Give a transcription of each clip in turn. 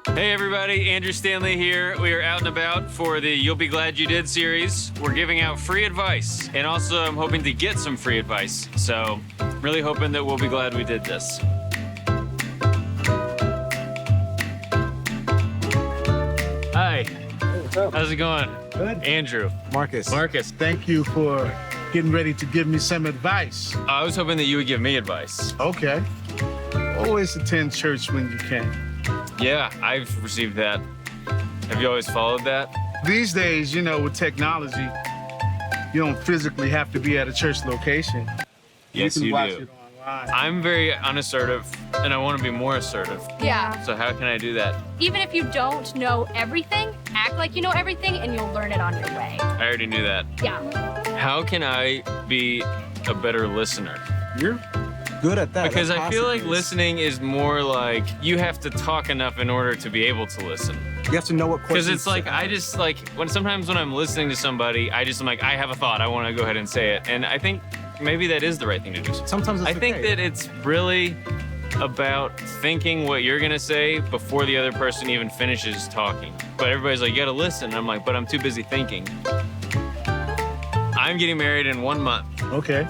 Hey everybody, Andrew Stanley here. We are out and about for the You'll Be Glad You Did series. We're giving out free advice, and also I'm hoping to get some free advice. So, really hoping that we'll be glad we did this. Hi. What's up? How's it going? Good. Andrew. Marcus. Thank you for getting ready to give me some advice. I was hoping that you would give me advice. Okay. Always attend church when you can. Yeah, I've received that. Have you always followed that? These days, with technology, you don't physically have to be at a church location. Yes, you can you watch do. it online. I'm very unassertive, and I want to be more assertive. Yeah. So how can I do that? Even if you don't know everything, act like you know everything and you'll learn it on your way. I already knew that. Yeah. How can I be a better listener? You're good at that. Because That's I feel like awesome. listening is more like you have to talk enough in order to be able to listen. You have to know what questions. Because it's like I just like sometimes when I'm listening to somebody, I'm like I have a thought, I want to go ahead and say it, and I think maybe that is the right thing to do. Sometimes it's I think okay. that it's really about thinking what you're gonna say before the other person even finishes talking. But everybody's like, you gotta listen. And I'm like, but I'm too busy thinking. I'm getting married in 1 month. Okay.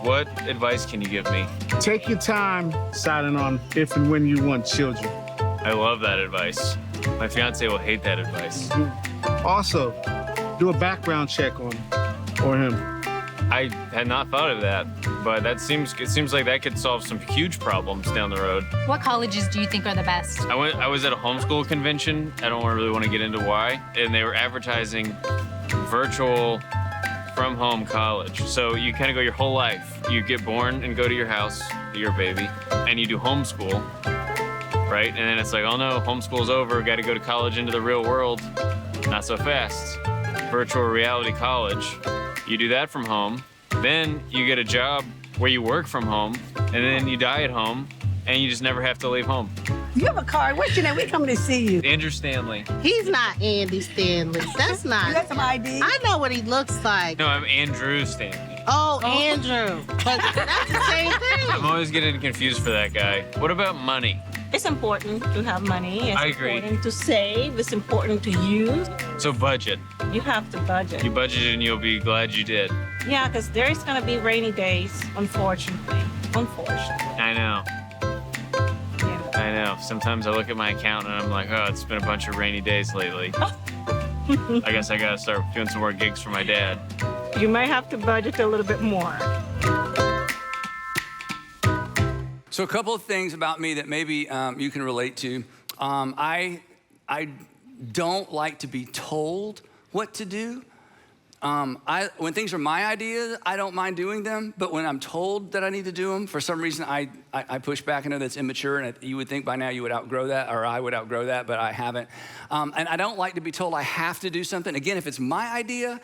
What advice can you give me? Take your time deciding on if and when you want children. I love that advice. My fiance will hate that advice. Also, do a background check on him. I had not thought of that, but it seems like that could solve some huge problems down the road. What colleges do you think are the best? I was at a homeschool convention. I don't really want to get into why, and they were advertising virtual from home college. So you kind of go your whole life. You get born and go to your house, your baby, and you do homeschool, right? And then it's like, oh no, homeschool's over, got to go to college into the real world. Not so fast. Virtual reality college. You do that from home. Then you get a job where you work from home, and then you die at home, and you just never have to leave home. You have a card. What's your name? We coming to see you. Andrew Stanley. He's not Andy Stanley. That's You not. got some ID? I know what he looks like. No, I'm Andrew Stanley. Oh, Andrew. But that's the same I'm thing. always getting confused for that guy. What about money? It's important to have money. It's I agree. important to save. It's important to use. So budget. You have to budget. You budgeted and you'll be glad you did. Yeah, because there's going to be rainy days, unfortunately. I know. Yeah. I know. Sometimes I look at my account and I'm like, oh, it's been a bunch of rainy days lately. I guess I gotta start doing some more gigs for my dad. You may have to budget a little bit more. So a couple of things about me that maybe you can relate to. I don't like to be told what to do. When things are my ideas, I don't mind doing them. But when I'm told that I need to do them, for some reason, I push back. I know that's immature, and you would think by now you would outgrow that, or I would outgrow that, but I haven't. And I don't like to be told I have to do something. Again, if it's my idea,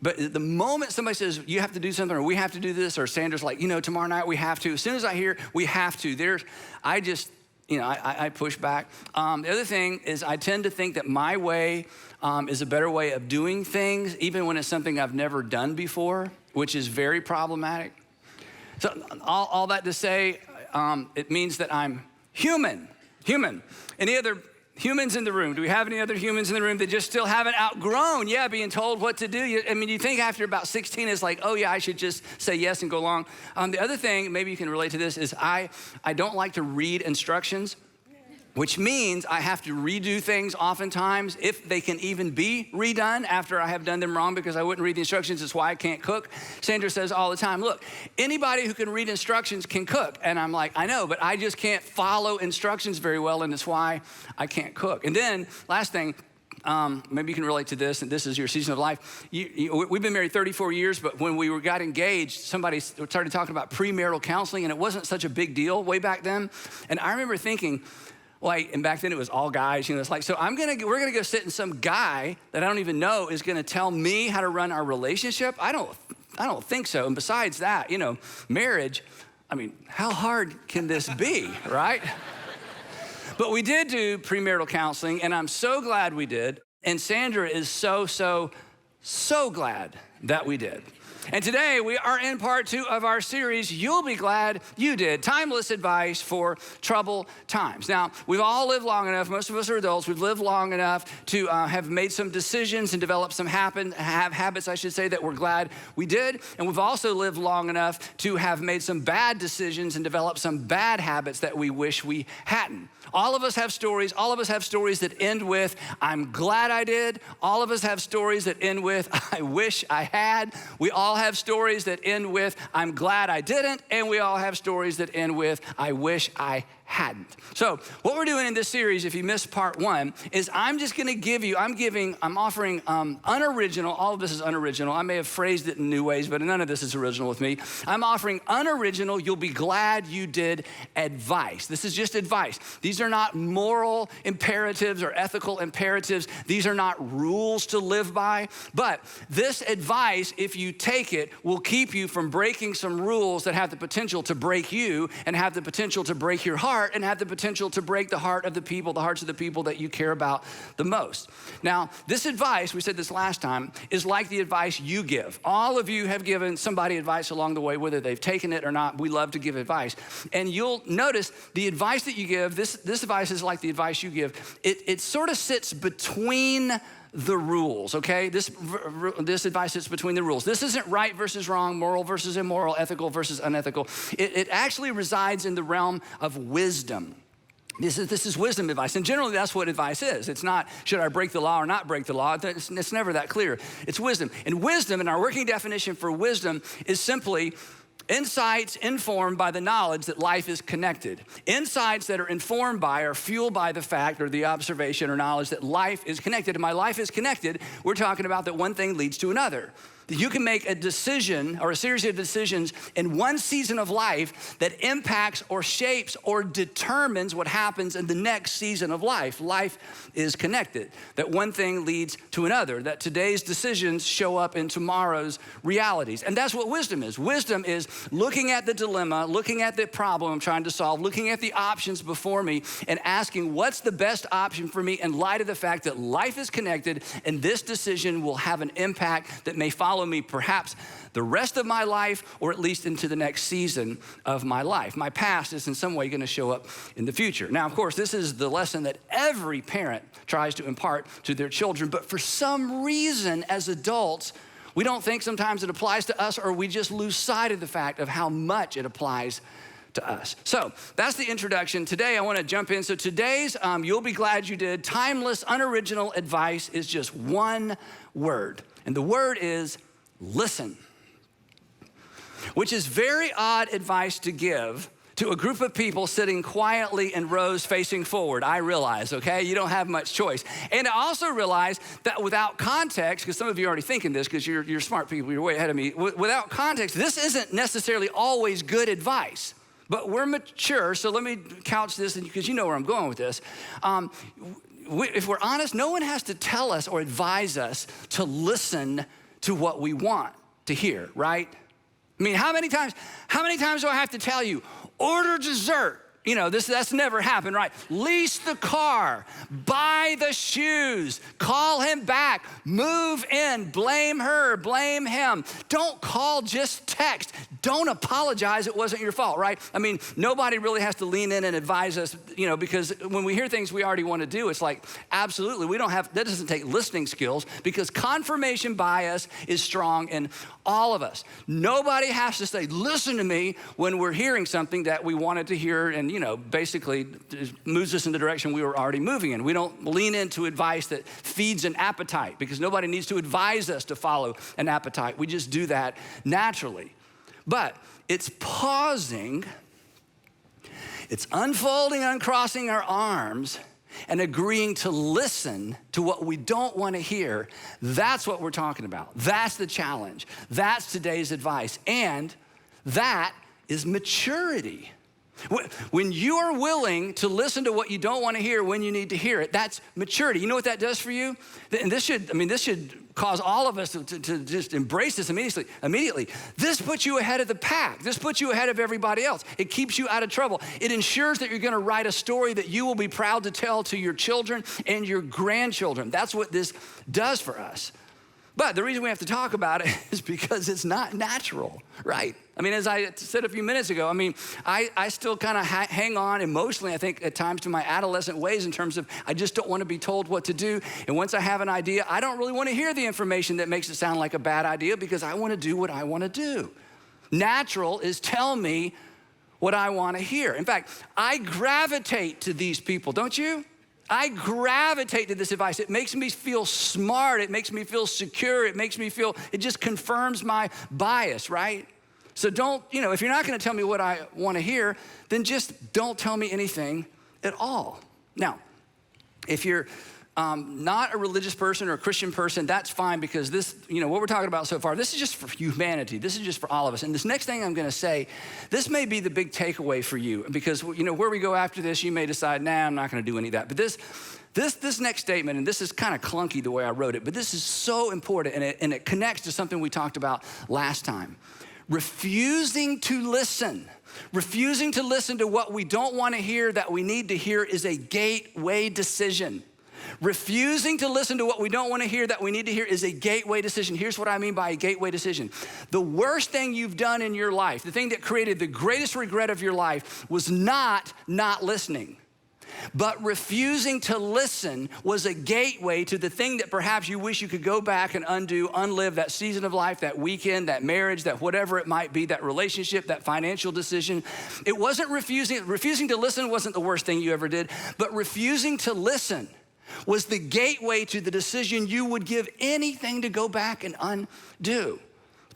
but the moment somebody says, you have to do something, or we have to do this, or Sandra's like, tomorrow night we have to. As soon as I hear we have to, I push back. The other thing is I tend to think that my way is a better way of doing things, even when it's something I've never done before, which is very problematic. So all that to say, it means that I'm human. Any other humans in the room? Do we have any other humans in the room that just still haven't outgrown, being told what to do? You think after about 16, it's like, oh yeah, I should just say yes and go along. The other thing, maybe you can relate to this, is I don't like to read instructions, which means I have to redo things oftentimes, if they can even be redone after I have done them wrong, because I wouldn't read the instructions. It's why I can't cook. Sandra says all the time, look, anybody who can read instructions can cook. And I'm like, I know, but I just can't follow instructions very well, and it's why I can't cook. And then, last thing, maybe you can relate to this, and this is your season of life. We've been married 34 years, but when we got engaged, somebody started talking about premarital counseling, and it wasn't such a big deal way back then. And I remember thinking, and back then it was all guys, it's like, so we're gonna go sit and some guy that I don't even know is gonna tell me how to run our relationship? I don't think so. And besides that, marriage, how hard can this be, right? But we did do premarital counseling, and I'm so glad we did. And Sandra is so glad that we did. And today we are in part 2 of our series, You'll Be Glad You Did, Timeless Advice for Troubled Times. Now, we've all lived long enough, most of us are adults, we've lived long enough to have made some decisions and developed some habits, I should say, that we're glad we did. And we've also lived long enough to have made some bad decisions and developed some bad habits that we wish we hadn't. All of us have stories. All of us have stories that end with, I'm glad I did. All of us have stories that end with, I wish I had. We all have stories that end with, I'm glad I didn't. And we all have stories that end with, I wish I hadn't. So what we're doing in this series, if you missed part 1, is I'm just gonna give you, I'm offering unoriginal, all of this is unoriginal. I may have phrased it in new ways, but none of this is original with me. I'm offering unoriginal, you'll be glad you did advice. This is just advice. These are not moral imperatives or ethical imperatives. These are not rules to live by, but this advice, if you take it, will keep you from breaking some rules that have the potential to break you and have the potential to break your heart and have the potential to break the hearts of the people that you care about the most. Now, this advice, we said this last time, is like the advice you give. All of you have given somebody advice along the way, whether they've taken it or not. We love to give advice. And you'll notice the advice that you give, this advice is like the advice you give. It sort of sits between the rules, okay? This advice sits between the rules. This isn't right versus wrong, moral versus immoral, ethical versus unethical. It actually resides in the realm of wisdom. This is wisdom advice, and generally that's what advice is. It's not, should I break the law or not break the law? It's never that clear. It's wisdom. And wisdom, and our working definition for wisdom is simply insights informed by the knowledge that life is connected. Insights that are informed by or fueled by the fact or the observation or knowledge that life is connected. And my life is connected, we're talking about that one thing leads to another. You can make a decision or a series of decisions in one season of life that impacts or shapes or determines what happens in the next season of life. Life is connected. That one thing leads to another. That today's decisions show up in tomorrow's realities. And that's what wisdom is. Wisdom is looking at the dilemma, looking at the problem I'm trying to solve, looking at the options before me and asking what's the best option for me in light of the fact that life is connected and this decision will have an impact that may follow me perhaps the rest of my life or at least into the next season of my life. My past is in some way going to show up in the future. Now, of course, this is the lesson that every parent tries to impart to their children, but for some reason as adults, we don't think sometimes it applies to us or we just lose sight of the fact of how much it applies to us. So that's the introduction. Today I want to jump in. So today's You'll Be Glad You Did, timeless, unoriginal advice is just one word. And the word is listen, which is very odd advice to give to a group of people sitting quietly in rows facing forward. I realize, okay? You don't have much choice. And I also realize that without context, because some of you are already thinking this because you're smart people, you're way ahead of me. Without context, this isn't necessarily always good advice. But we're mature, so let me couch this because you know where I'm going with this. If we're honest, no one has to tell us or advise us to listen to what we want to hear, right? I mean, how many times do I have to tell you, order dessert? You know, that's never happened, right? Lease the car, buy the shoes, call him back, move in, blame her, blame him. Don't call, just text. Don't apologize, it wasn't your fault, right? I mean, nobody really has to lean in and advise us, you know, because when we hear things we already want to do, it's like, absolutely, that doesn't take listening skills because confirmation bias is strong in all of us. Nobody has to say, listen to me when we're hearing something that we wanted to hear and, you know, basically moves us in the direction we were already moving in. We don't lean into advice that feeds an appetite because nobody needs to advise us to follow an appetite. We just do that naturally. But it's pausing, it's unfolding, uncrossing our arms, and agreeing to listen to what we don't want to hear. That's what we're talking about. That's the challenge. That's today's advice. And that is maturity. When you are willing to listen to what you don't want to hear when you need to hear it, that's maturity. You know what that does for you? And this should cause all of us to just embrace this immediately. This puts you ahead of the pack. This puts you ahead of everybody else. It keeps you out of trouble. It ensures that you're going to write a story that you will be proud to tell to your children and your grandchildren. That's what this does for us. But the reason we have to talk about it is because it's not natural, right? I mean, as I said a few minutes ago, I mean, I still kind of hang on emotionally, I think, at times to my adolescent ways in terms of I just don't want to be told what to do. And once I have an idea, I don't really want to hear the information that makes it sound like a bad idea because I want to do what I want to do. Natural is tell me what I want to hear. In fact, I gravitate to these people, don't you? I gravitate to this advice. It makes me feel smart. It makes me feel secure. It just confirms my bias, right? So don't, if you're not going to tell me what I want to hear, then just don't tell me anything at all. Now, if you're not a religious person or a Christian person, that's fine because this, what we're talking about so far, this is just for humanity. This is just for all of us. And this next thing I'm going to say, this may be the big takeaway for you because, where we go after this, you may decide, nah, I'm not going to do any of that. But this next statement, and this is kind of clunky the way I wrote it, but this is so important and it connects to something we talked about last time. Refusing to listen to what we don't want to hear that we need to hear is a gateway decision. Refusing to listen to what we don't want to hear that we need to hear is a gateway decision. Here's what I mean by a gateway decision. The worst thing you've done in your life, the thing that created the greatest regret of your life was not listening. But refusing to listen was a gateway to the thing that perhaps you wish you could go back and undo, unlive that season of life, that weekend, that marriage, that whatever it might be, that relationship, that financial decision. It wasn't refusing to listen wasn't the worst thing you ever did, but refusing to listen was the gateway to the decision you would give anything to go back and undo.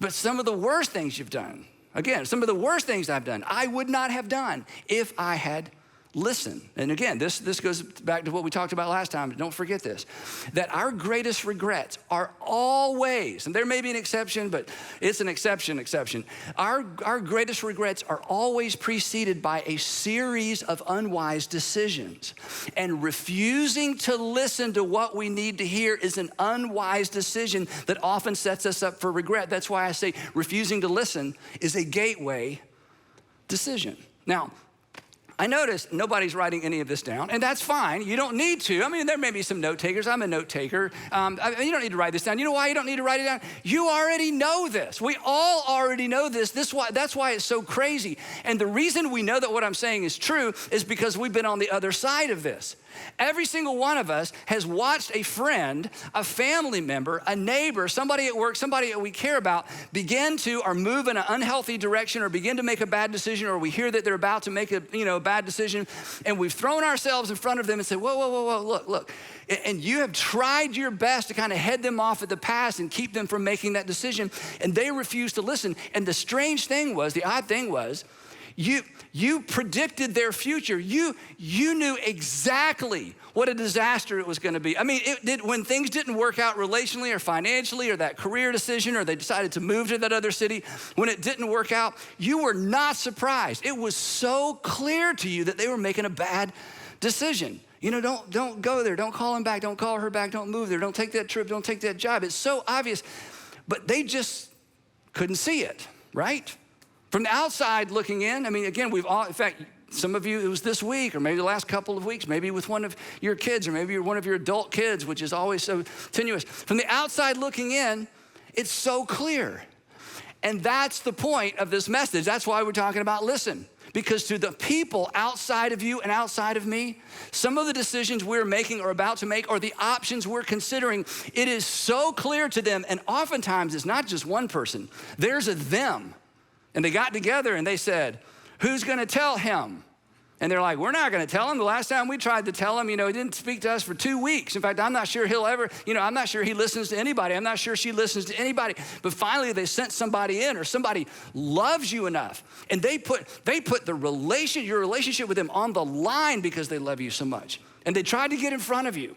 But some of the worst things you've done, again, some of the worst things I've done, I would not have done if I had listened. And again, this goes back to what we talked about last time. Don't forget this, that our greatest regrets are always, and there may be an exception, but it's an exception. Our greatest regrets are always preceded by a series of unwise decisions. And refusing to listen to what we need to hear is an unwise decision that often sets us up for regret. That's why I say refusing to listen is a gateway decision. Now, I noticed nobody's writing any of this down, and that's fine. You don't need to. I mean, there may be some note takers. I'm a note taker. You don't need to write this down. You know why you don't need to write it down? You already know this. We all already know this. That's why it's so crazy. And the reason we know that what I'm saying is true is because we've been on the other side of this. Every single one of us has watched a friend, a family member, a neighbor, somebody at work, somebody that we care about begin to or move in an unhealthy direction or begin to make a bad decision, or we hear that they're about to make a bad decision, and we've thrown ourselves in front of them and said, whoa, look. And you have tried your best to kind of head them off at the pass and keep them from making that decision, and they refuse to listen. And the odd thing was, you predicted their future. You knew exactly what a disaster it was going to be. I mean, when things didn't work out relationally or financially or that career decision or they decided to move to that other city, when it didn't work out, you were not surprised. It was so clear to you that they were making a bad decision. Don't go there. Don't call him back. Don't call her back. Don't move there. Don't take that trip. Don't take that job. It's so obvious, but they just couldn't see it, right? From the outside looking in, I mean, again, in fact, some of you, it was this week or maybe the last couple of weeks, maybe with one of your kids or maybe one of your adult kids, which is always so tenuous. From the outside looking in, it's so clear. And that's the point of this message. That's why we're talking about listen. Because to the people outside of you and outside of me, some of the decisions we're making or about to make or the options we're considering, it is so clear to them. And oftentimes it's not just one person, there's a them. And they got together and they said, who's gonna tell him? And they're like, we're not gonna tell him. The last time we tried to tell him, he didn't speak to us for 2 weeks. In fact, I'm not sure he'll ever, I'm not sure he listens to anybody. I'm not sure she listens to anybody. But finally they sent somebody in, or somebody loves you enough. And they put your relationship with them on the line because they love you so much. And they tried to get in front of you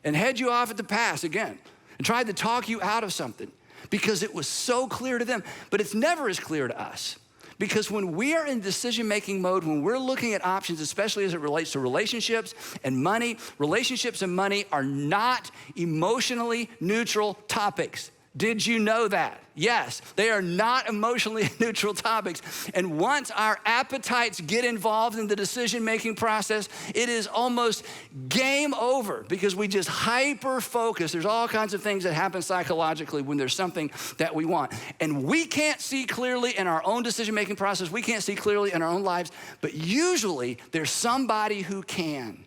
and head you off at the pass again and tried to talk you out of something, because it was so clear to them. But it's never as clear to us. Because when we are in decision-making mode, when we're looking at options, especially as it relates to relationships and money are not emotionally neutral topics. Did you know that? Yes, they are not emotionally neutral topics. And once our appetites get involved in the decision-making process, it is almost game over because we just hyper-focus. There's all kinds of things that happen psychologically when there's something that we want. And we can't see clearly in our own decision-making process. We can't see clearly in our own lives, but usually there's somebody who can.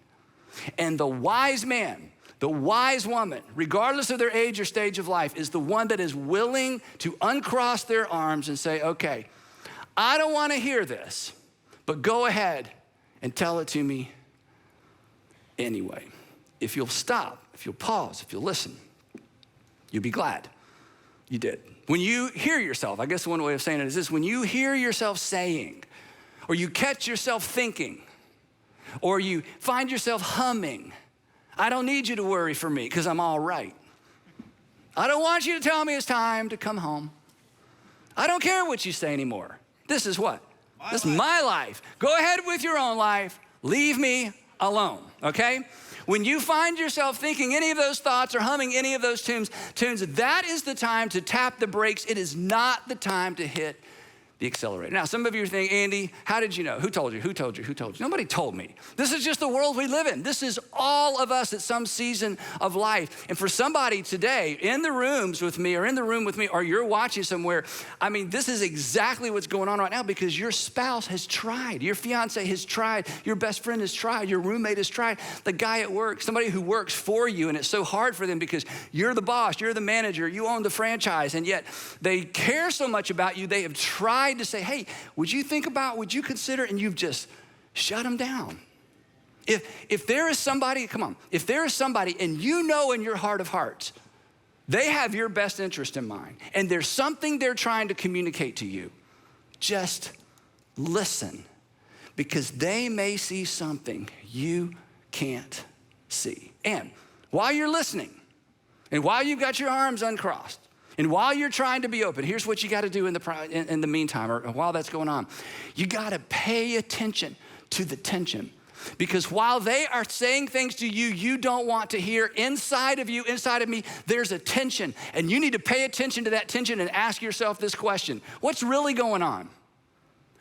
And the wise man, the wise woman, regardless of their age or stage of life, is the one that is willing to uncross their arms and say, okay, I don't want to hear this, but go ahead and tell it to me anyway. If you'll stop, if you'll pause, if you'll listen, you'll be glad you did. When you hear yourself, I guess one way of saying it is this, when you hear yourself saying, or you catch yourself thinking, or you find yourself humming, I don't need you to worry for me because I'm all right. I don't want you to tell me it's time to come home. I don't care what you say anymore. This is what? This is my life. Go ahead with your own life. Leave me alone, okay? When you find yourself thinking any of those thoughts or humming any of those tunes, that is the time to tap the brakes. It is not the time to hit the accelerator. Now, some of you are thinking, Andy, how did you know? Who told you? Who told you? Who told you? Nobody told me. This is just the world we live in. This is all of us at some season of life. And for somebody today in the rooms with me or in the room with me or you're watching somewhere, I mean, this is exactly what's going on right now because your spouse has tried. Your fiance has tried. Your best friend has tried. Your roommate has tried. The guy at work, somebody who works for you, and it's so hard for them because you're the boss, you're the manager, you own the franchise, and yet they care so much about you, they have tried to say, hey, would you consider, and you've just shut them down. If there is somebody, come on, if there is somebody and you know in your heart of hearts, they have your best interest in mind, and there's something they're trying to communicate to you, just listen, because they may see something you can't see. And while you're listening, and while you've got your arms uncrossed, and while you're trying to be open, here's what you got to do in the meantime, or while that's going on. You got to pay attention to the tension. Because while they are saying things to you you don't want to hear, inside of you, inside of me, there's a tension. And you need to pay attention to that tension and ask yourself this question. What's really going on?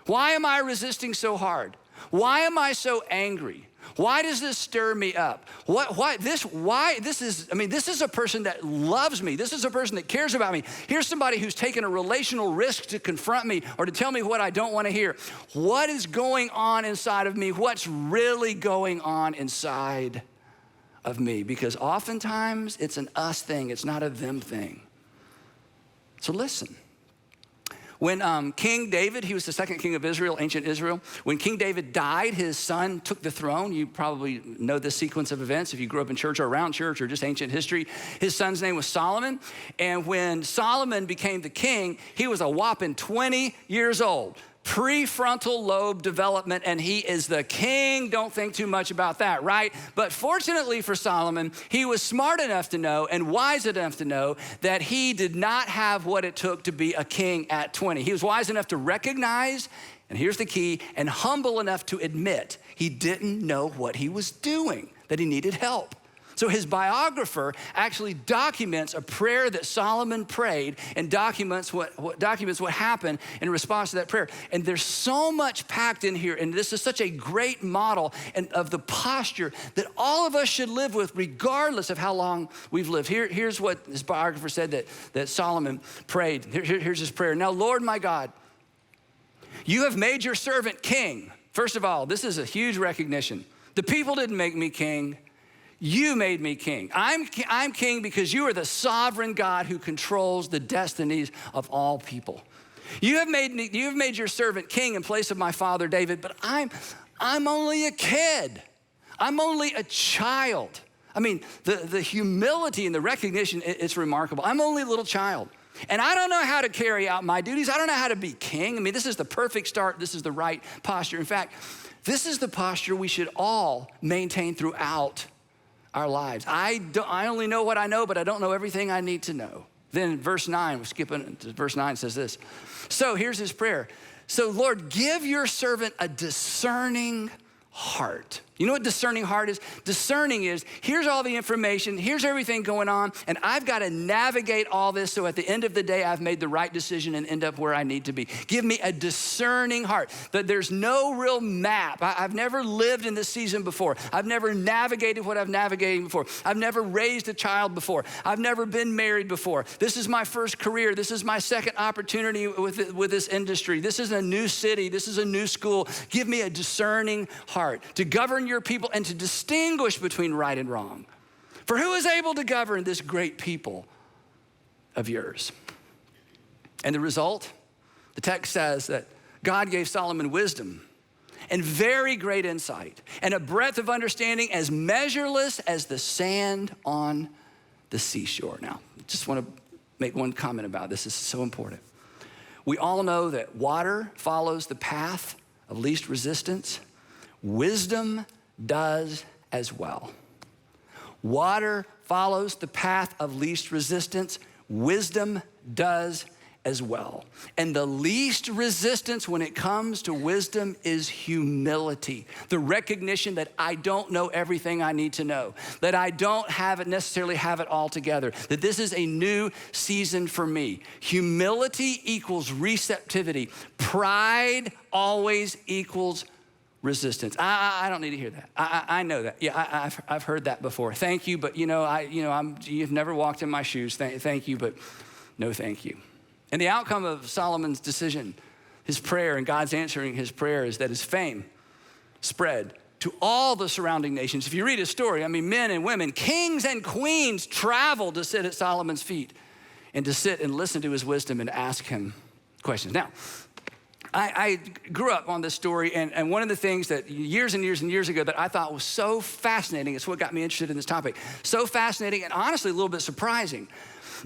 Why am I resisting so hard? Why am I so angry? Why does this stir me up? This is a person that loves me. This is a person that cares about me. Here's somebody who's taken a relational risk to confront me or to tell me what I don't want to hear. What is going on inside of me? What's really going on inside of me? Because oftentimes it's an us thing. It's not a them thing. So listen. When King David, he was the second king of Israel, ancient Israel. When King David died, his son took the throne. You probably know this sequence of events if you grew up in church or around church or just ancient history. His son's name was Solomon. And when Solomon became the king, he was a whopping 20 years old. Prefrontal lobe development, and he is the king. Don't think too much about that, right? But fortunately for Solomon, he was smart enough to know and wise enough to know that he did not have what it took to be a king at 20. He was wise enough to recognize, and here's the key, and humble enough to admit he didn't know what he was doing, that he needed help. So his biographer actually documents a prayer that Solomon prayed and documents what happened in response to that prayer. And there's so much packed in here, and this is such a great model and of the posture that all of us should live with regardless of how long we've lived. Here's what his biographer said that Solomon prayed. Here's his prayer. Now, Lord my God, you have made your servant king. First of all, this is a huge recognition. The people didn't make me king. You made me king. I'm king because you are the sovereign God who controls the destinies of all people. You have made your servant king in place of my father David, but I'm only a kid. I'm only a child. I mean, the humility and the recognition, it's remarkable. I'm only a little child. And I don't know how to carry out my duties. I don't know how to be king. I mean, this is the perfect start. This is the right posture. In fact, this is the posture we should all maintain throughout our lives. I only know what I know, but I don't know everything I need to know. Then verse 9, we're skipping to verse 9, says this. So here's his prayer. So Lord, give your servant a discerning heart. You know what discerning heart is? Discerning is, here's all the information, here's everything going on, and I've got to navigate all this so at the end of the day, I've made the right decision and end up where I need to be. Give me a discerning heart. That there's no real map. I've never lived in this season before. I've never navigated what I've navigated before. I've never raised a child before. I've never been married before. This is my first career. This is my second opportunity with this industry. This is a new city. This is a new school. Give me a discerning heart to govern your people and to distinguish between right and wrong. For who is able to govern this great people of yours? And the result, the text says that God gave Solomon wisdom and very great insight and a breadth of understanding as measureless as the sand on the seashore. Now, just want to make one comment about this. This is so important. We all know that water follows the path of least resistance. Wisdom does as well. Water follows the path of least resistance. Wisdom does as well. And the least resistance when it comes to wisdom is humility. The recognition that I don't know everything I need to know, that I don't necessarily have it all together, that this is a new season for me. Humility equals receptivity. Pride always equals resistance. I don't need to hear that. I know that. Yeah, I've heard that before. Thank you, but you've never walked in my shoes. Thank you, but no thank you. And the outcome of Solomon's decision, his prayer and God's answering his prayer is that his fame spread to all the surrounding nations. If you read his story, men and women, kings and queens traveled to sit at Solomon's feet and to sit and listen to his wisdom and ask him questions. Now, I grew up on this story, and one of the things that years and years and years ago that I thought was so fascinating, it's what got me interested in this topic, so fascinating and honestly a little bit surprising,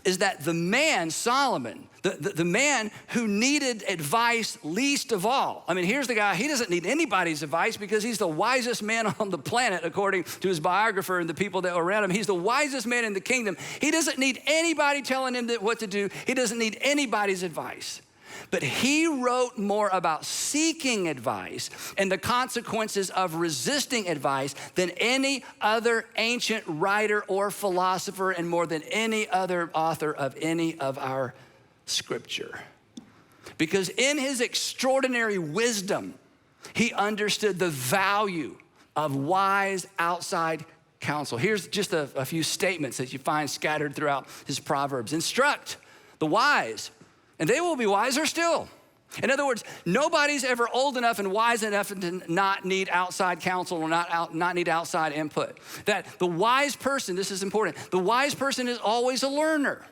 is that the man, Solomon, the man who needed advice least of all. Here's the guy, he doesn't need anybody's advice because he's the wisest man on the planet, according to his biographer and the people that were around him. He's the wisest man in the kingdom. He doesn't need anybody telling him what to do. He doesn't need anybody's advice. But he wrote more about seeking advice and the consequences of resisting advice than any other ancient writer or philosopher, and more than any other author of any of our scripture. Because in his extraordinary wisdom, he understood the value of wise outside counsel. Here's just a few statements that you find scattered throughout his Proverbs. Instruct the wise, and they will be wiser still. In other words, nobody's ever old enough and wise enough to not need outside counsel or not need outside input. That the wise person, this is important, the wise person is always a learner.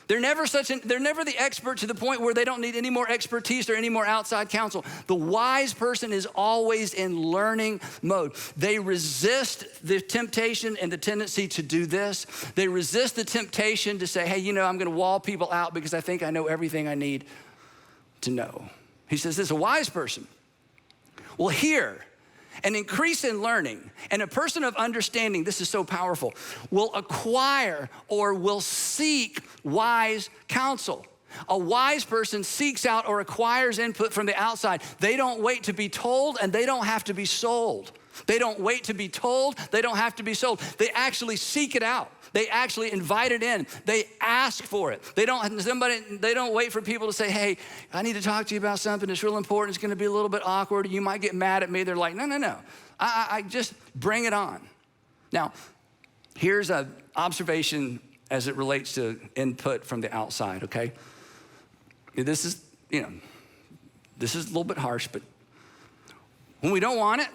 They're never the expert to the point where they don't need any more expertise or any more outside counsel. The wise person is always in learning mode. They resist the temptation and the tendency to do this. They resist the temptation to say, hey, I'm going to wall people out because I think I know everything I need to know. He says this, a wise person will hear an increase in learning, and a person of understanding, this is so powerful, will acquire or will seek wise counsel. A wise person seeks out or acquires input from the outside. They don't wait to be told, and they don't have to be sold. They don't wait to be told, they don't have to be sold. They actually seek it out. They actually invite it in. They ask for it. They don't wait for people to say, hey, I need to talk to you about something. It's real important. It's going to be a little bit awkward. You might get mad at me. They're like, no. I just bring it on. Now, here's an observation as it relates to input from the outside, okay? This is a little bit harsh, but when we don't want it,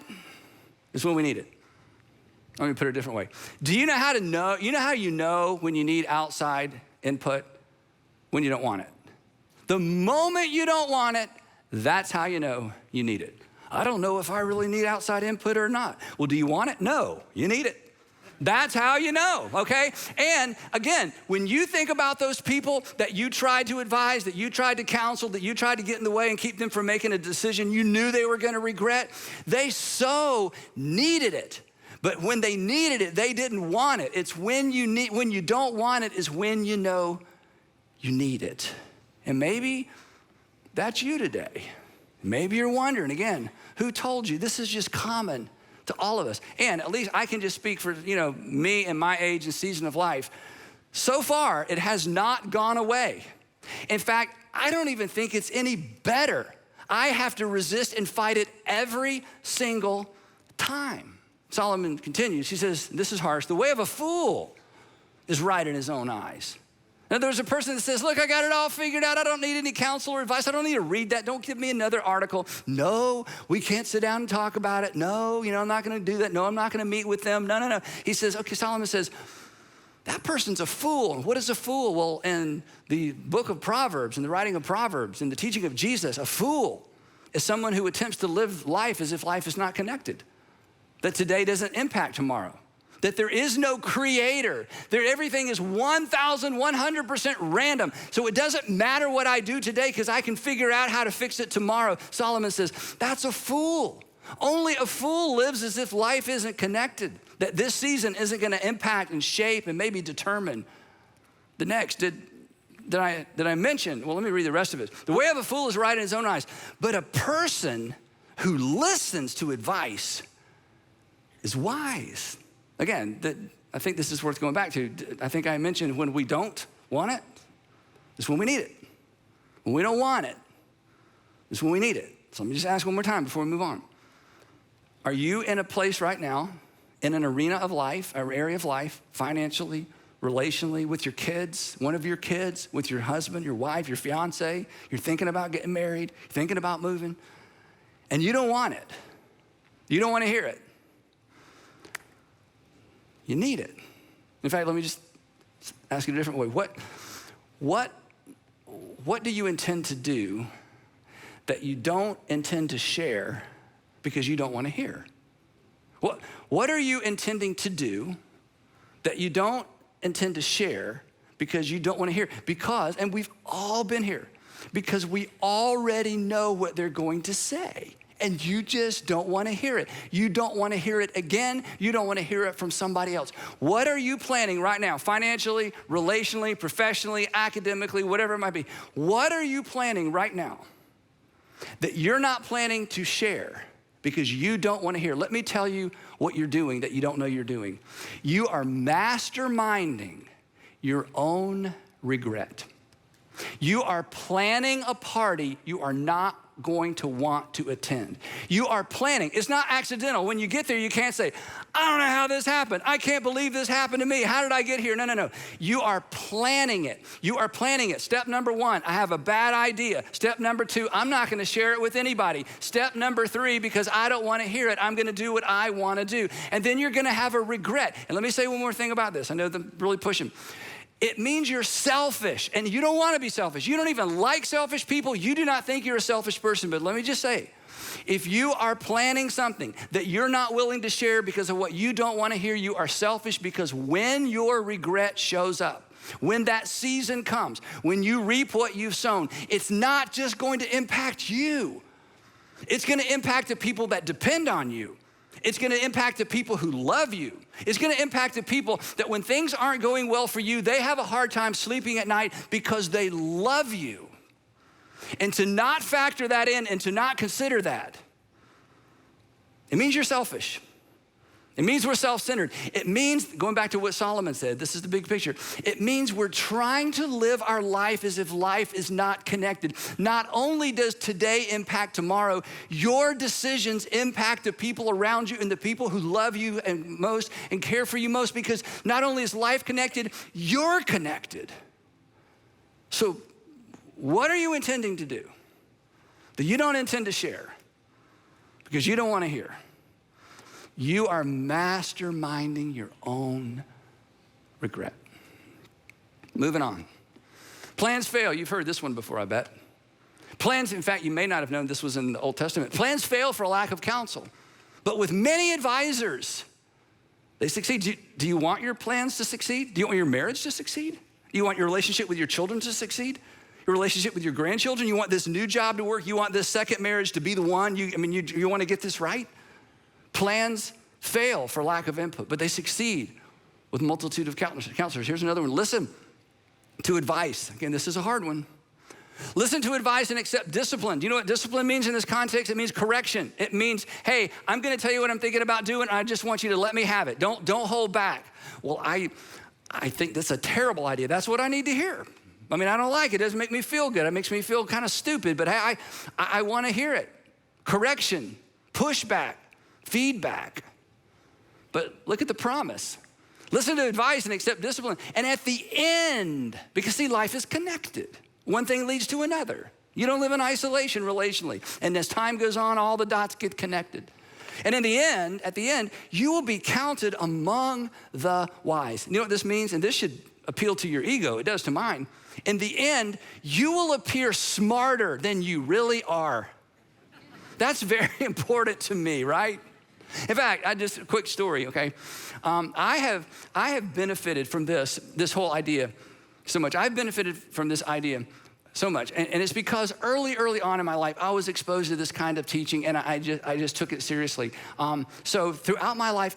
it's when we need it. Let me put it a different way. Do you know how to know? You know how you know when you need outside input? When you don't want it. The moment you don't want it, that's how you know you need it. I don't know if I really need outside input or not. Well, do you want it? No, you need it. That's how you know, okay? And again, when you think about those people that you tried to advise, that you tried to counsel, that you tried to get in the way and keep them from making a decision you knew they were gonna regret, they so needed it. But when they needed it, they didn't want it. It's when you don't want it is when you know you need it. And maybe that's you today. Maybe you're wondering, again, who told you? This is just common to all of us. And at least I can just speak for, me and my age and season of life. So far, it has not gone away. In fact, I don't even think it's any better. I have to resist and fight it every single time. Solomon continues. He says, this is harsh. The way of a fool is right in his own eyes. Now, there's a person that says, look, I got it all figured out. I don't need any counsel or advice. I don't need to read that. Don't give me another article. No, we can't sit down and talk about it. No, I'm not going to do that. No, I'm not going to meet with them. No. He says, okay, Solomon says, that person's a fool. And what is a fool? Well, in the book of Proverbs, in the writing of Proverbs, in the teaching of Jesus, a fool is someone who attempts to live life as if life is not connected, that today doesn't impact tomorrow, that there is no creator, that everything is 1,100% random. So it doesn't matter what I do today because I can figure out how to fix it tomorrow. Solomon says, that's a fool. Only a fool lives as if life isn't connected, that this season isn't gonna impact and shape and maybe determine the next. Did I mention? Well, let me read the rest of it. The way of a fool is right in his own eyes, but a person who listens to advice is wise. Again, I think this is worth going back to. I think I mentioned when we don't want it, it's when we need it. When we don't want it, it's when we need it. So let me just ask one more time before we move on. Are you in a place right now, in an arena of life, an area of life, financially, relationally, with your kids, one of your kids, with your husband, your wife, your fiance, you're thinking about getting married, you're thinking about moving, and you don't want it. You don't want to hear it. You need it. In fact, let me just ask you a different way. What do you intend to do that you don't intend to share because you don't want to hear? What are you intending to do that you don't intend to share because you don't want to hear? Because, and we've all been here, because we already know what they're going to say. And you just don't want to hear it. You don't want to hear it again. You don't want to hear it from somebody else. What are you planning right now, financially, relationally, professionally, academically, whatever it might be? What are you planning right now that you're not planning to share because you don't want to hear? Let me tell you what you're doing that you don't know you're doing. You are masterminding your own regret. You are planning a party you are not going to want to attend. You are planning. It's not accidental. When you get there, you can't say, I don't know how this happened. I can't believe this happened to me. How did I get here? No. You are planning it. You are planning it. Step number 1, I have a bad idea. Step number 2, I'm not going to share it with anybody. Step number 3, because I don't want to hear it, I'm going to do what I want to do. And then you're going to have a regret. And let me say one more thing about this. I know I'm really pushing. It means you're selfish, and you don't want to be selfish. You don't even like selfish people. You do not think you're a selfish person, but let me just say, if you are planning something that you're not willing to share because of what you don't want to hear, you are selfish, because when your regret shows up, when that season comes, when you reap what you've sown, it's not just going to impact you. It's going to impact the people that depend on you. It's going to impact the people who love you. It's going to impact the people that when things aren't going well for you, they have a hard time sleeping at night because they love you. And to not factor that in and to not consider that, it means you're selfish. It means we're self-centered. It means, going back to what Solomon said, this is the big picture. It means we're trying to live our life as if life is not connected. Not only does today impact tomorrow, your decisions impact the people around you and the people who love you and most and care for you most, because not only is life connected, you're connected. So what are you intending to do that you don't intend to share because you don't want to hear? You are masterminding your own regret. Moving on. Plans fail. You've heard this one before, I bet. Plans, in fact, you may not have known this was in the Old Testament. Plans fail for lack of counsel, but with many advisors, they succeed. Do you want your plans to succeed? Do you want your marriage to succeed? Do you want your relationship with your children to succeed? Your relationship with your grandchildren? You want this new job to work? You want this second marriage to be the one? You want to get this right? Plans fail for lack of input, but they succeed with multitude of counselors. Here's another one. Listen to advice. Again, this is a hard one. Listen to advice and accept discipline. Do you know what discipline means in this context? It means correction. It means, hey, I'm gonna tell you what I'm thinking about doing, and I just want you to let me have it. Don't hold back. Well, I think that's a terrible idea. That's what I need to hear. I mean, I don't like it. It doesn't make me feel good. It makes me feel kind of stupid, but hey, I wanna hear it. Correction, pushback, feedback. But look at the promise. Listen to advice and accept discipline. And at the end, because see, life is connected. One thing leads to another. You don't live in isolation relationally. And as time goes on, all the dots get connected. And in the end, at the end, you will be counted among the wise. You know what this means? And this should appeal to your ego. It does to mine. In the end, you will appear smarter than you really are. That's very important to me, right? In fact, just a quick story, okay? I have benefited from this whole idea so much. I've benefited from this idea so much. And it's because early on in my life, I was exposed to this kind of teaching, and I just took it seriously. So throughout my life,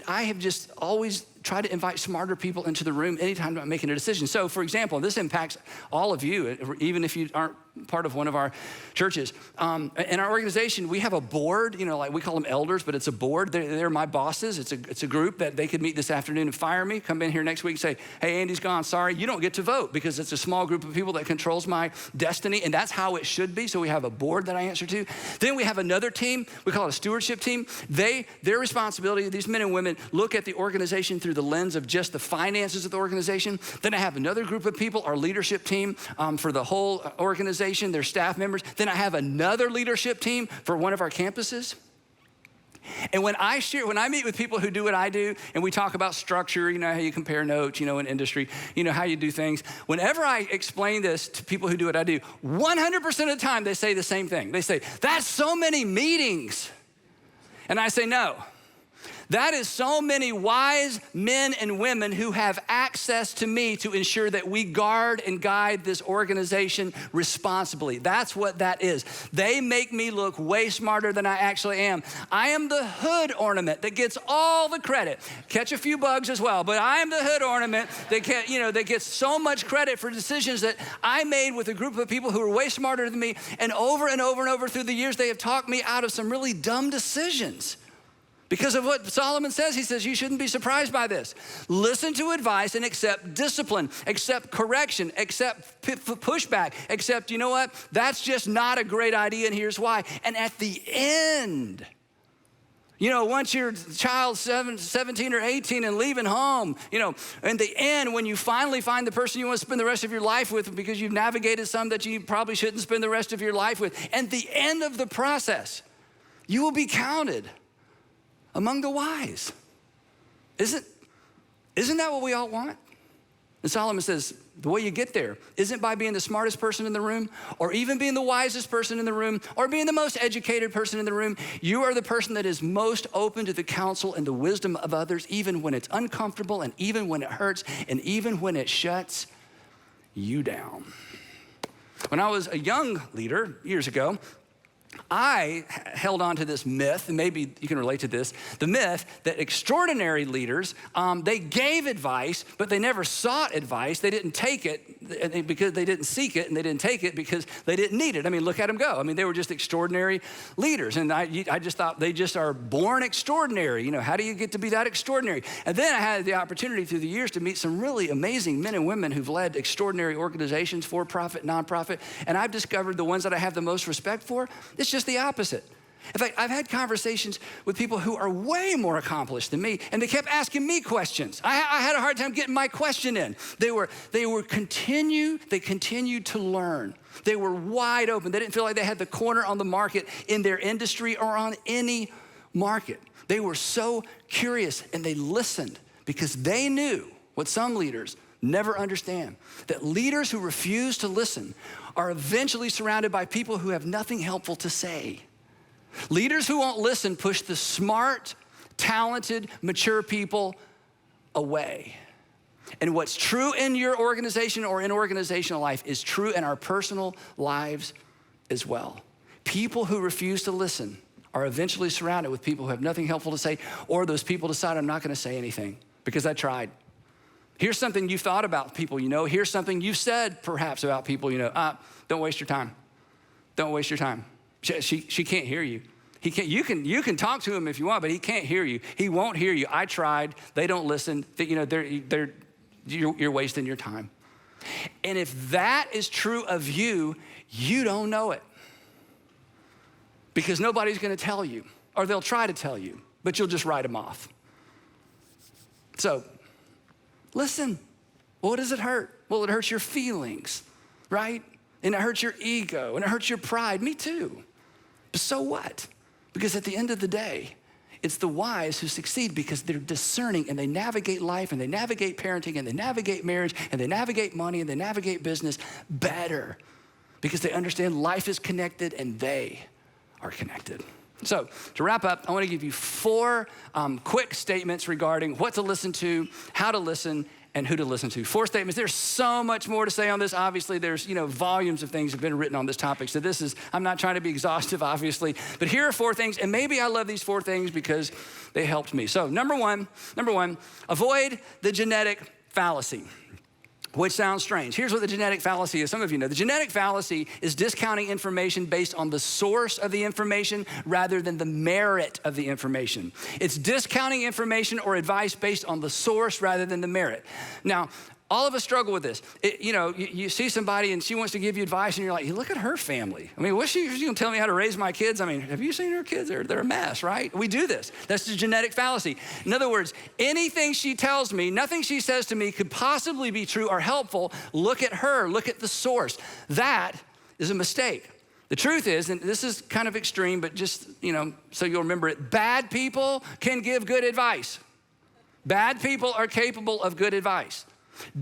I have just always tried to invite smarter people into the room anytime I'm making a decision. So for example, this impacts all of you, even if you aren't part of one of our churches. In our organization, we have a board, like we call them elders, but it's a board. They're my bosses. It's a group that they could meet this afternoon and fire me, come in here next week and say, hey, Andy's gone, sorry, you don't get to vote because it's a small group of people that controls my destiny, and that's how it should be. So we have a board that I answer to. Then we have another team, we call it a stewardship team. Their responsibility, these men and women look at the organization through the lens of just the finances of the organization. Then I have another group of people, our leadership team for the whole organization, their staff members. Then I have another leadership team for one of our campuses. And when I meet with people who do what I do, and we talk about structure, how you compare notes, in industry, how you do things. Whenever I explain this to people who do what I do, 100% of the time they say the same thing. They say, that's so many meetings. And I say, no. That is so many wise men and women who have access to me to ensure that we guard and guide this organization responsibly. That's what that is. They make me look way smarter than I actually am. I am the hood ornament that gets all the credit. Catch a few bugs as well, but I am the hood ornament that gets so much credit for decisions that I made with a group of people who are way smarter than me. And over and over and over through the years, they have talked me out of some really dumb decisions. Because of what Solomon says, he says, you shouldn't be surprised by this. Listen to advice and accept discipline, accept correction, accept pushback, accept, you know what? That's just not a great idea, and here's why. And at the end, once your child's 17 or 18 and leaving home, in the end, when you finally find the person you want to spend the rest of your life with because you've navigated some that you probably shouldn't spend the rest of your life with, and the end of the process, you will be counted among the wise. Isn't that what we all want? And Solomon says, the way you get there isn't by being the smartest person in the room, or even being the wisest person in the room, or being the most educated person in the room. You are the person that is most open to the counsel and the wisdom of others, even when it's uncomfortable, and even when it hurts, and even when it shuts you down. When I was a young leader years ago, I held on to this myth, and maybe you can relate to this, the myth that extraordinary leaders, they gave advice, but they never sought advice. They didn't take it because they didn't seek it, and they didn't take it because they didn't need it. I mean, look at them go. I mean, they were just extraordinary leaders, and I just thought they just are born extraordinary. How do you get to be that extraordinary? And then I had the opportunity through the years to meet some really amazing men and women who've led extraordinary organizations, for-profit, nonprofit, and I've discovered the ones that I have the most respect for, it's just the opposite. In fact, I've had conversations with people who are way more accomplished than me, and they kept asking me questions. I had a hard time getting my question in. They continued to learn. They were wide open. They didn't feel like they had the corner on the market in their industry or on any market. They were so curious, and they listened because they knew what some leaders never understand, that leaders who refuse to listen are eventually surrounded by people who have nothing helpful to say. Leaders who won't listen push the smart, talented, mature people away. And what's true in your organization or in organizational life is true in our personal lives as well. People who refuse to listen are eventually surrounded with people who have nothing helpful to say, or those people decide, I'm not going to say anything because I tried. Here's something you thought about people you know. Here's something you said perhaps about people you know. Don't waste your time. Don't waste your time. She can't hear you. He can't, you can talk to him if you want, but he can't hear you. He won't hear you. I tried. They don't listen. You know, you're wasting your time. And if that is true of you, you don't know it. Because nobody's gonna tell you, or they'll try to tell you, but you'll just write them off. So, listen. What does it hurt? Well, it hurts your feelings, right? And it hurts your ego, and it hurts your pride. Me too. But so what? Because at the end of the day, it's the wise who succeed because they're discerning and they navigate life and they navigate parenting and they navigate marriage and they navigate money and they navigate business better because they understand life is connected and they are connected. So to wrap up, I want to give you 4 quick statements regarding what to listen to, how to listen, and who to listen to. 4 statements. There's so much more to say on this. Obviously, there's volumes of things have been written on this topic. So I'm not trying to be exhaustive, obviously, but here are 4 things, and maybe I love these 4 things because they helped me. So number one, avoid the genetic fallacy, which sounds strange. Here's what the genetic fallacy is. Some of you know. The genetic fallacy is discounting information based on the source of the information rather than the merit of the information. It's discounting information or advice based on the source rather than the merit. Now, all of us struggle with this. You see somebody and she wants to give you advice and you're like, look at her family. I mean, what's she gonna tell me how to raise my kids? I mean, have you seen her kids? They're a mess, right? We do this. That's the genetic fallacy. In other words, anything she tells me, nothing she says to me could possibly be true or helpful. Look at her, look at the source. That is a mistake. The truth is, and this is kind of extreme, but just, so you'll remember it, bad people can give good advice. Bad people are capable of good advice.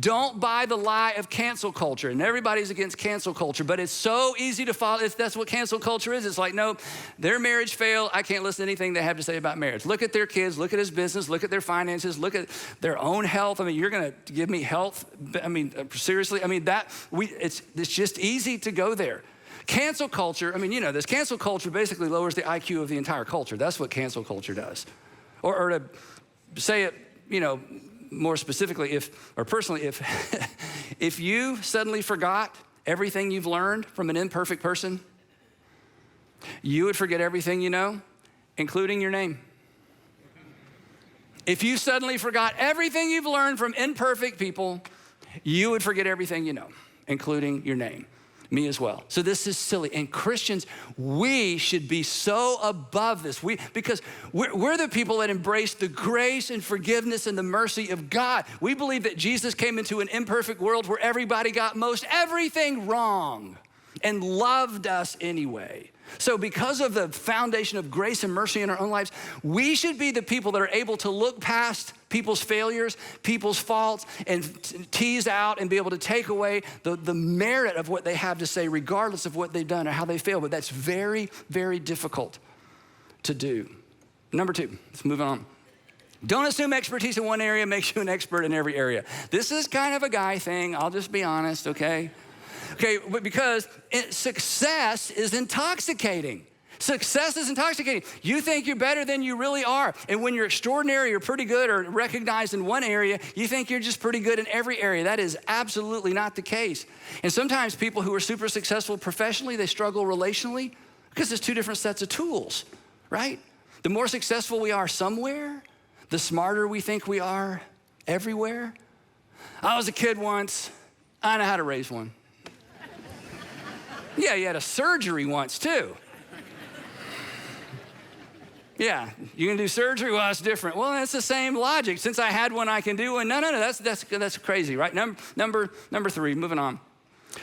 Don't buy the lie of cancel culture. And everybody's against cancel culture, but it's so easy to follow. That's what cancel culture is. It's like, no, their marriage failed. I can't listen to anything they have to say about marriage. Look at their kids, look at his business, look at their finances, look at their own health. I mean, you're gonna give me health? I mean, seriously? I mean, it's just easy to go there. Cancel culture, I mean, this cancel culture basically lowers the IQ of the entire culture. That's what cancel culture does. Or to say it, more specifically, if you suddenly forgot everything you've learned from an imperfect person, you would forget everything you know, including your name. If you suddenly forgot everything you've learned from imperfect people, you would forget everything you know, including your name. Me as well. So this is silly. And Christians, we should be so above this. Because we're the people that embrace the grace and forgiveness and the mercy of God. We believe that Jesus came into an imperfect world where everybody got most everything wrong and loved us anyway. So because of the foundation of grace and mercy in our own lives, we should be the people that are able to look past people's failures, people's faults, and tease out and be able to take away the merit of what they have to say, regardless of what they've done or how they fail. But that's very, very difficult to do. Number 2, let's move on. Don't assume expertise in one area makes you an expert in every area. This is kind of a guy thing. I'll just be honest, okay? Okay, but because success is intoxicating. Success is intoxicating. You think you're better than you really are. And when you're extraordinary or pretty good or recognized in one area, you think you're just pretty good in every area. That is absolutely not the case. And sometimes people who are super successful professionally, they struggle relationally because there's 2 different sets of tools, right? The more successful we are somewhere, the smarter we think we are everywhere. I was a kid once. I know how to raise one. Yeah, you had a surgery once too. Yeah, you can do surgery? Well, that's different. Well, that's the same logic. Since I had one, I can do one. No, that's crazy, right? Number 3, moving on.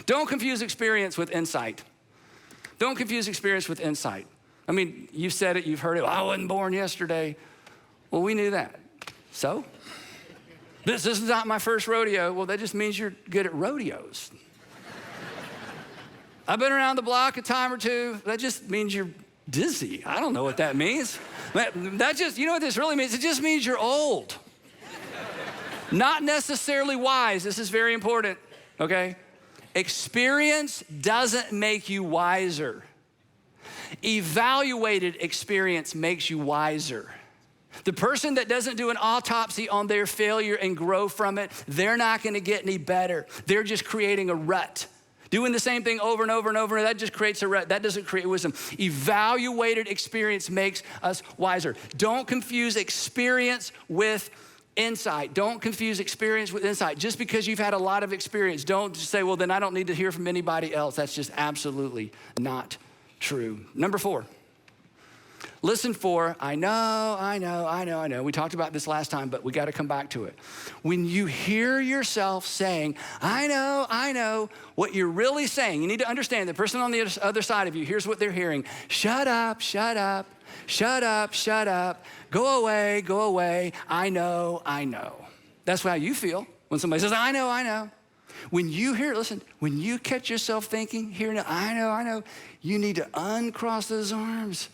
Don't confuse experience with insight. Don't confuse experience with insight. I mean, you've said it, you've heard it. Well, I wasn't born yesterday. Well, we knew that. So? This is not my first rodeo. Well, that just means you're good at rodeos. I've been around the block a time or 2. That just means you're dizzy. I don't know what that means. That just, you know what this really means? It just means you're old. Not necessarily wise. This is very important, okay? Experience doesn't make you wiser. Evaluated experience makes you wiser. The person that doesn't do an autopsy on their failure and grow from it, they're not gonna get any better. They're just creating a rut. Doing the same thing over and over and over, that just creates a rut. That doesn't create wisdom. Evaluated experience makes us wiser. Don't confuse experience with insight. Don't confuse experience with insight. Just because you've had a lot of experience, don't just say, well, then I don't need to hear from anybody else. That's just absolutely not true. Number 4. Listen for, I know. We talked about this last time, but we got to come back to it. When you hear yourself saying, I know, what you're really saying, you need to understand the person on the other side of you, here's what they're hearing. Shut up. Go away. I know. That's how you feel when somebody says, I know. When you hear, listen, when you catch yourself thinking, hearing, I know, you need to uncross those arms.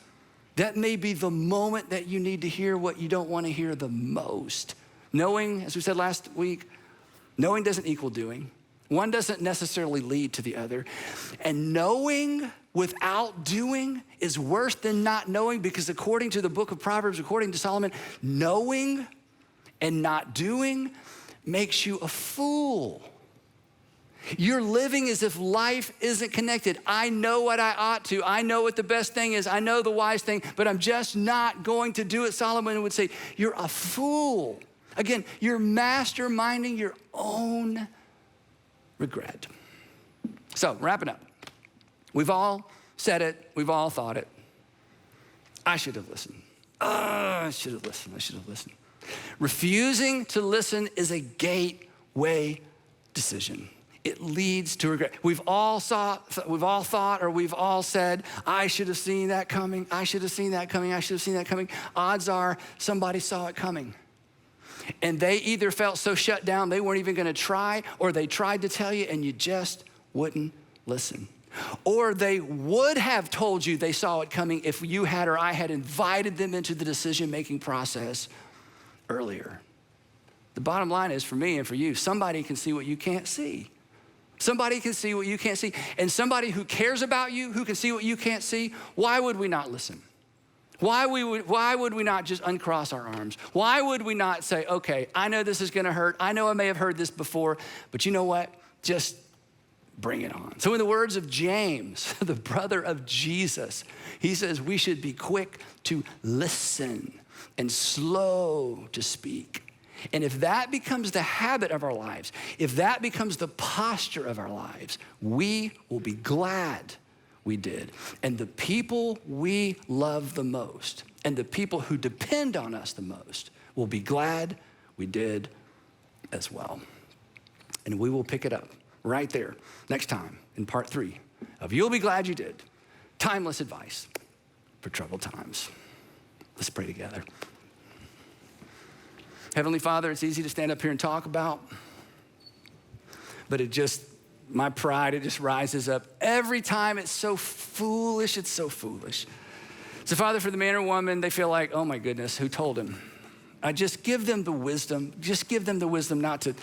That may be the moment that you need to hear what you don't want to hear the most. Knowing, as we said last week, knowing doesn't equal doing. One doesn't necessarily lead to the other. And knowing without doing is worse than not knowing, because according to the book of Proverbs, according to Solomon, knowing and not doing makes you a fool. You're living as if life isn't connected. I know what I ought to. I know what the best thing is. I know the wise thing, but I'm just not going to do it. Solomon would say, you're a fool. Again, you're masterminding your own regret. So, wrapping up. We've all said it. We've all thought it. I should have listened. I should have listened. Refusing to listen is a gateway decision. It leads to regret. We've all thought, or we've all said, I should have seen that coming. Odds are somebody saw it coming. And they either felt so shut down they weren't even gonna try, or they tried to tell you and you just wouldn't listen. Or they would have told you they saw it coming if you had or I had invited them into the decision-making process earlier. The bottom line is, for me and for you, somebody can see what you can't see. Somebody can see what you can't see. And somebody who cares about you, who can see what you can't see, why would we not listen? Why would we not just uncross our arms? Why would we not say, okay, I know this is gonna hurt. I know I may have heard this before, but you know what? Just bring it on. So in the words of James, the brother of Jesus, he says we should be quick to listen and slow to speak. And if that becomes the habit of our lives, if that becomes the posture of our lives, we will be glad we did. And the people we love the most, and the people who depend on us the most, will be glad we did as well. And we will pick it up right there next time in part 3 of You'll Be Glad You Did, Timeless Advice for Troubled Times. Let's pray together. Heavenly Father, it's easy to stand up here and talk about, but my pride, it just rises up every time. It's so foolish. So Father, for the man or woman, they feel like, oh my goodness, who told him? I just give them the wisdom. Just give them the wisdom not to,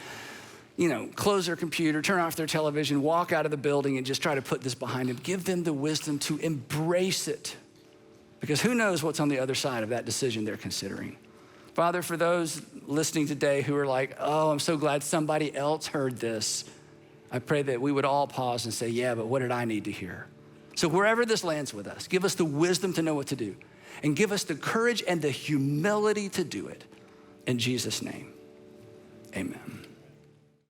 close their computer, turn off their television, walk out of the building and just try to put this behind them. Give them the wisdom to embrace it, because who knows what's on the other side of that decision they're considering. Father, for those listening today who are like, oh, I'm so glad somebody else heard this, I pray that we would all pause and say, yeah, but what did I need to hear? So wherever this lands with us, give us the wisdom to know what to do, and give us the courage and the humility to do it. In Jesus' name, amen.